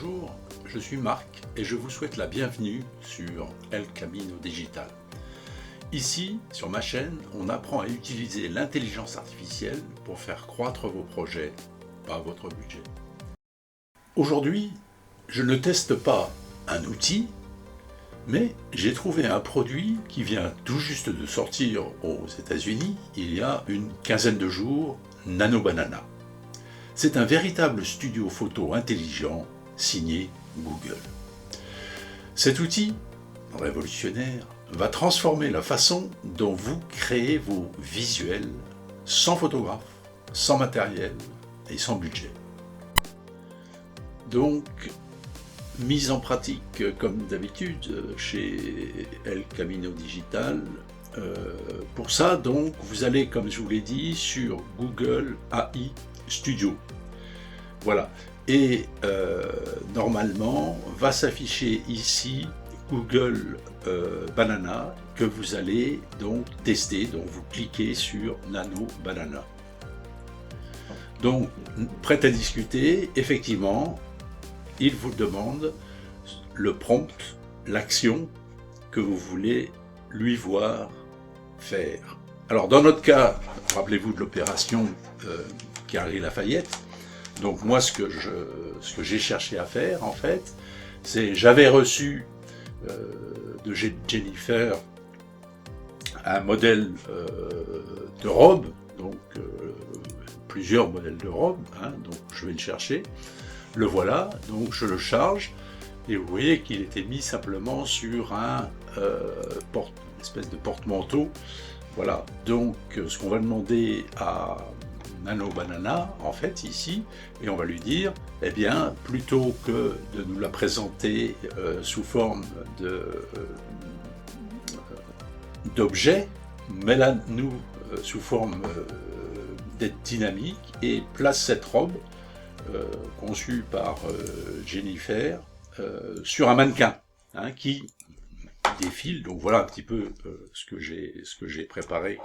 Bonjour, je suis Marc et je vous souhaite la bienvenue sur El Camino Digital. Ici, sur ma chaîne, on apprend à utiliser l'intelligence artificielle pour faire croître vos projets, pas votre budget. Aujourd'hui, je ne teste pas un outil, mais j'ai trouvé un produit qui vient tout juste de sortir aux États-Unis il y a une quinzaine de jours, Nano Banana. C'est un véritable studio photo intelligent signé Google. Cet outil révolutionnaire va transformer la façon dont vous créez vos visuels sans photographe, sans matériel et sans budget. Donc, mise en pratique comme d'habitude chez El Camino Digital. Pour ça, donc, vous allez, comme je vous l'ai dit, sur Google AI Studio. Voilà. Et normalement, va s'afficher ici Google Banana que vous allez donc tester. Donc, vous cliquez sur Nano Banana. Donc, prêt à discuter, effectivement, il vous demande le prompt, l'action que vous voulez lui voir faire. Alors, dans notre cas, rappelez-vous de l'opération Galeries Lafayette. Donc moi, ce que j'ai cherché à faire, en fait, c'est j'avais reçu de Jennifer un modèle de robe, donc plusieurs modèles de robe, hein, donc je vais le chercher. Le voilà, donc je le charge, et vous voyez qu'il était mis simplement sur une espèce de porte-manteau. Voilà, donc ce qu'on va demander à Nano Banana, en fait, ici, et on va lui dire, eh bien, plutôt que de nous la présenter sous forme d'objet, mets-la nous sous forme d'être dynamique, et place cette robe, conçue par Jennifer, sur un mannequin, hein, qui défile. Donc voilà un petit peu ce que j'ai préparé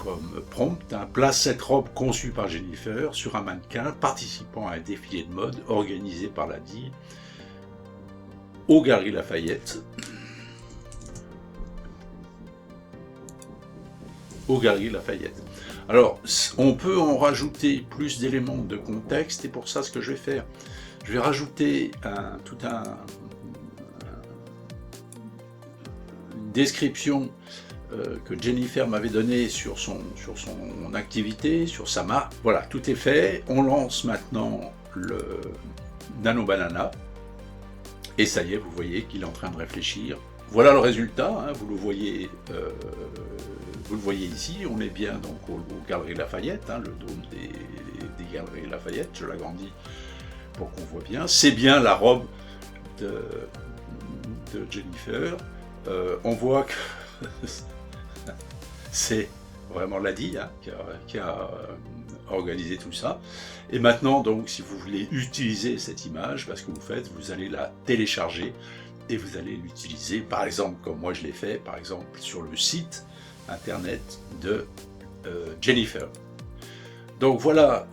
comme prompt, hein. Place cette robe conçue par Jennifer sur un mannequin participant à un défilé de mode organisé par la DI aux Galeries Lafayette. Aux Galeries Lafayette. Alors, on peut en rajouter plus d'éléments de contexte, et pour ça, ce que je vais faire, je vais rajouter une description que Jennifer m'avait donné sur son activité, sur sa marque. Voilà, tout est fait. On lance maintenant le Nano Banana. Et ça y est, vous voyez qu'il est en train de réfléchir. Voilà le résultat, hein, vous le voyez ici. On est bien donc aux Galeries Lafayette, hein, le dôme des Galeries Lafayette. Je l'agrandis pour qu'on voit bien. C'est bien la robe de Jennifer. On voit que c'est vraiment l'ADI, hein, qui a organisé tout ça. Et maintenant, donc, si vous voulez utiliser cette image, ce que vous faites, vous allez la télécharger et vous allez l'utiliser, par exemple, comme moi je l'ai fait, par exemple, sur le site internet de Jennifer. Donc voilà,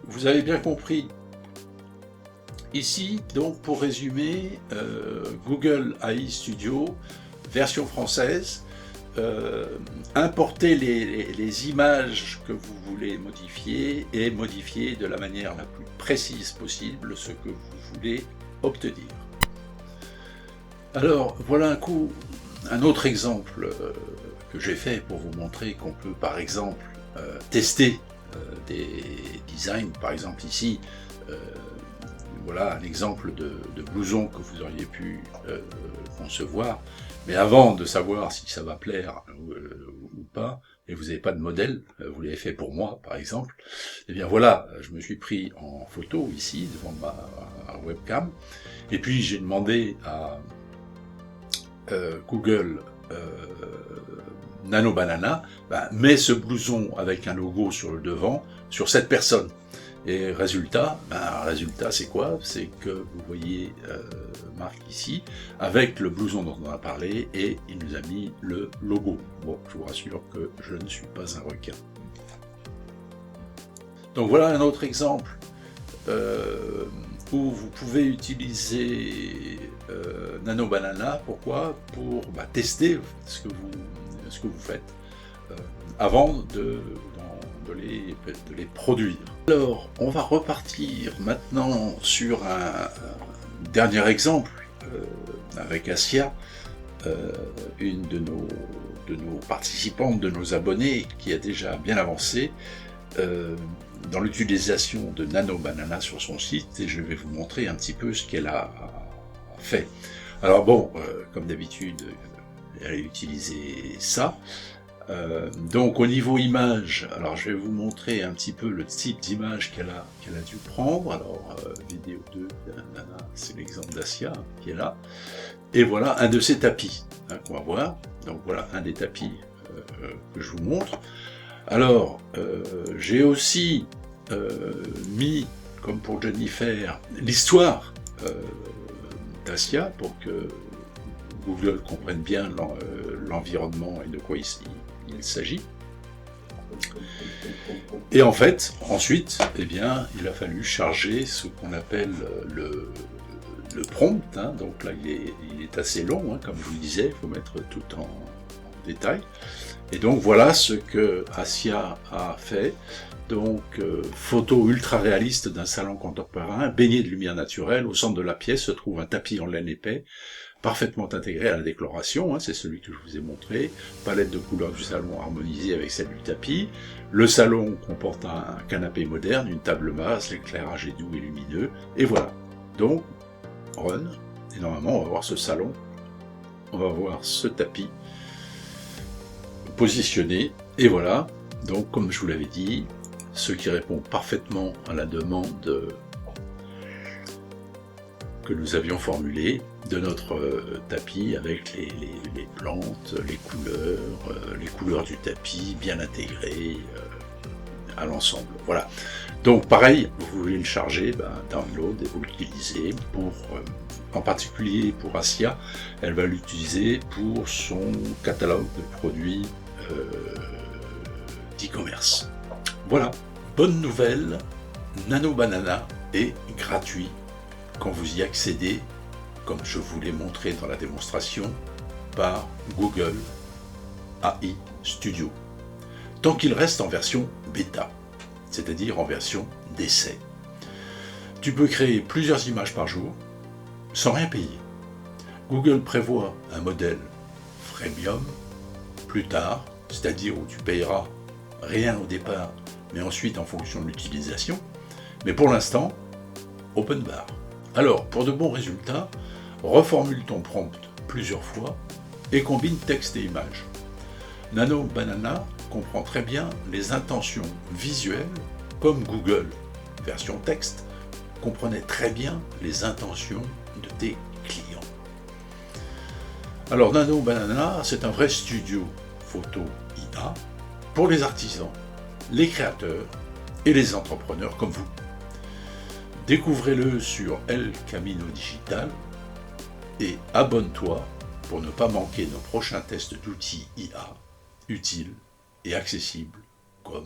vous avez bien compris. Ici, donc, pour résumer, Google AI Studio, version française, importez les images que vous voulez modifier et modifier de la manière la plus précise possible ce que vous voulez obtenir. Alors, voilà un autre exemple que j'ai fait pour vous montrer qu'on peut, par exemple, tester des designs. Par exemple, ici, voilà un exemple de blouson que vous auriez pu concevoir. Mais avant de savoir si ça va plaire ou pas, et vous n'avez pas de modèle, vous l'avez fait pour moi par exemple, et bien voilà, je me suis pris en photo ici devant ma webcam, et puis j'ai demandé à Google Nano Banana, mets ce blouson avec un logo sur le devant, sur cette personne. Et résultat, c'est quoi? C'est que vous voyez Marc ici, avec le blouson dont on a parlé, et il nous a mis le logo. Bon, je vous rassure que je ne suis pas un requin. Donc voilà un autre exemple où vous pouvez utiliser Nano Banana. Pourquoi? Pour tester ce que vous faites avant de les produire. Alors, on va repartir maintenant sur un dernier exemple avec Asia, une de nos participantes, de nos abonnés, qui a déjà bien avancé dans l'utilisation de Nano Banana sur son site, et je vais vous montrer un petit peu ce qu'elle a fait. Alors bon, comme d'habitude, elle a utilisé ça. Donc au niveau image, alors je vais vous montrer un petit peu le type d'image qu'elle a dû prendre. Alors vidéo 2, c'est l'exemple d'Asia qui est là. Et voilà un de ces tapis qu'on va voir. Donc voilà un des tapis que je vous montre. Alors j'ai aussi mis, comme pour Jennifer, l'histoire d'Asia pour que Google comprenne bien l'environnement et de quoi il s'agit. Et en fait, ensuite, eh bien, il a fallu charger ce qu'on appelle le prompt. Donc là, il est assez long, comme je vous le disais, il faut mettre tout en détail. Et donc voilà ce que Asia a fait. Donc, photo ultra réaliste d'un salon contemporain, baigné de lumière naturelle. Au centre de la pièce se trouve un tapis en laine épais, parfaitement intégré à la décoration, c'est celui que je vous ai montré, palette de couleurs du salon harmonisée avec celle du tapis, le salon comporte un canapé moderne, une table basse, l'éclairage est doux et lumineux, et voilà. Donc, run, et normalement on va voir ce salon, on va voir ce tapis positionné, et voilà. Donc comme je vous l'avais dit, ce qui répond parfaitement à la demande que nous avions formulée de notre tapis avec les plantes, les couleurs du tapis bien intégrées à l'ensemble. Voilà. Donc pareil, vous voulez le charger, download et vous l'utilisez pour, en particulier pour Asia, elle va l'utiliser pour son catalogue de produits d'e-commerce. Voilà. Bonne nouvelle, Nano Banana est gratuit quand vous y accédez, comme je vous l'ai montré dans la démonstration, par Google AI Studio. Tant qu'il reste en version bêta, c'est-à-dire en version d'essai. Tu peux créer plusieurs images par jour, sans rien payer. Google prévoit un modèle freemium plus tard, c'est-à-dire où tu payeras rien au départ, mais ensuite en fonction de l'utilisation. Mais pour l'instant, open bar. Alors, pour de bons résultats, reformule ton prompt plusieurs fois et combine texte et image. Nano Banana comprend très bien les intentions visuelles, comme Google, version texte, comprenait très bien les intentions de tes clients. Alors, Nano Banana, c'est un vrai studio photo IA pour les artisans, les créateurs et les entrepreneurs comme vous. Découvrez-le sur El Camino Digital et abonne-toi pour ne pas manquer nos prochains tests d'outils IA utiles et accessibles comme